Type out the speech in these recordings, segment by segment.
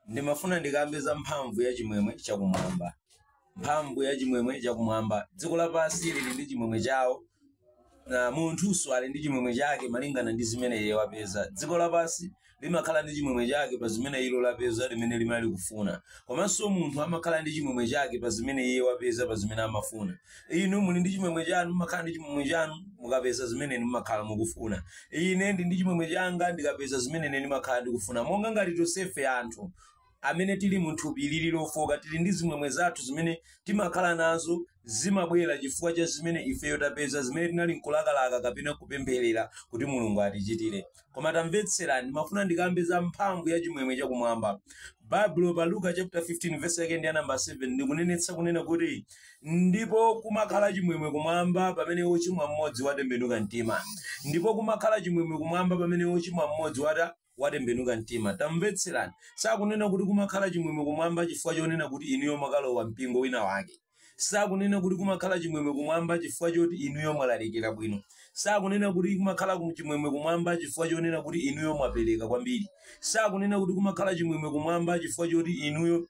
ndimafuna ndikambe za mphamvu ya chimwemwe chakumwamba. Mphamvu ya chimwemwe chakumwamba. Dziko lapansi lili ndi chimwemwe chawo, na munthuso ali ndi chimwemwe chake malingana ndi zimene iye wapeza. Dziko lapansi limakhala ndi chimwemwe chake pa zimene ilo lapeza limene limali kufuna. Komanso munthu amakhala ndi chimwemwe chake pa zimene iye wapeza pa zimene amafuna. Inu muli ndi chimwemwe chanu, mumakhala ndi chimwemwe chanu mukapeza zimene mumakhala mukufuna. Ine ndi ndi chimwemwe changa ndikapeza zimene ine ndimakhala ndikufuna. Monga ngati tonsefe anthu amene tili munthupi lili lofoka tili ndi zimwemwe zathu zimene timakhala nazo zimabwera chifukwa cha zimene ifeyo tapeza zimene tinali nkulakalaka kapena kupempherera kuti Mulungu atichitire. Koma tamvetserani, mafuna ndikambe za mphamvu ya chimwemwe chakumwamba. Bible pa Luka chapter 15 verse yake ndi namba 7 ndikunenetsa kunena kuti ndipo kumakhala chimwemwe kumwamba pamene wochimwa mmodzi watembenuka mtima. Ndipo kumakhala chimwemwe kumwamba pamene wochimwa mmodzi watembenuka mtima. Tamvetserani, sakunena kuti kumakhala chimwemwe kumwamba chifukwa chonena kuti inuyo mwakalowa mpingo wina wake. Sakunena kuti kumakhala chimwemwe kumwamba chifukwa choti inuyo mwalalikira bwino. Sakunena kuti kumakhala chimwemwe kumwamba chifukwa chonena kuti inuyo mwapereka kwambiri. Sakunena kuti kumakhala chimwemwe kumwamba chifukwa choti inuyo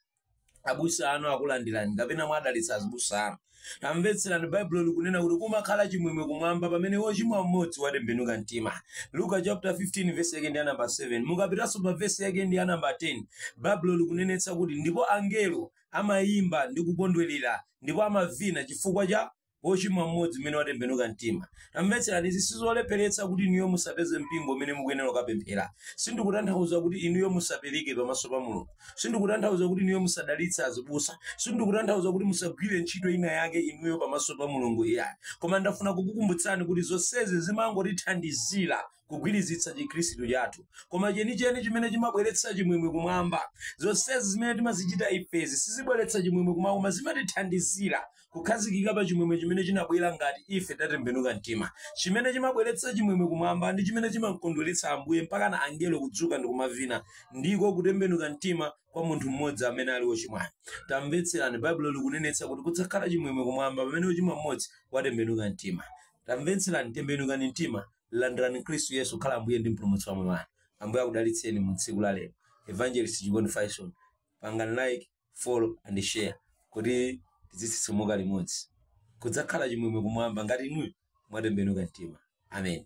abusa anu akulandirani kapena mwadalitsa abusa anu. Tamvetserani, Bible likunena kuti kumakhala chimwemwe kumwamba pamene wochimwa mmodzi watembenuka mtima. Luka chapter 15 verse yake ndi namba 7. Mukapitanso pa verse yake ndi namba 10. Bible likunenetsa kuti ndipo angelo amayimba ndi kukondwerera ndipo amavina chifukwa cha wochimwa mmodzi mmene watembenuka mtima. Tamvetserani, izi sizolepheretsa kuti inuyo musapeze mpingo umene mukuyenera kupemphera. Sindikutanthauza kuti inuyo musapereke pamaso pa Mulungu. Sindikutanthauza kuti inuyo musadalitsa azibusa. Sindikutanthauza kuti musagwire ntchito ina yake inuyo pamaso pa Mulungu iyayi. Koma ndafuna kukukumbutsani kuti zonsezi zimangotithandizira kugwirizitsa chikhristu chathu. Koma chenicheni chimene chimabweretsa chimwemwe kumwamba, zonsezi zimene timazichita ifezi sizibweretsa chimwemwe kumwamba, koma zimatithandizira kukhazikika pa chimwemwe chimene chinabwera ngati ife tatembenuka mtima. Chimene chimabweretsa chimwemwe kumwamba ndi chimene chimakondweretsa Ambuye mpaka na angelo kudzuka ndi kumavina, ndiko kutembenuka mtima kwa munthu mmodzi amene ali wochimwa. Tamvetserani, Bible likunenetsa kuti kudzakhala chimwemwe kumwamba pamene wochimwa mmodzi watembenuka mtima. Tamvetserani, tembenukani mtima, landirani Khristu Yesu khala Ambuye ndi mpulumutsi wa moyo wanu. Ambuye akudalitseni mu tsiku la lero. Evangelist Chikondi Faison, pangani like, follow and share kuti tizitsitsimuka limodzi. Kudzakhala chimwemwe kumwamba ngati inu mwatembenuka mtima. Amen.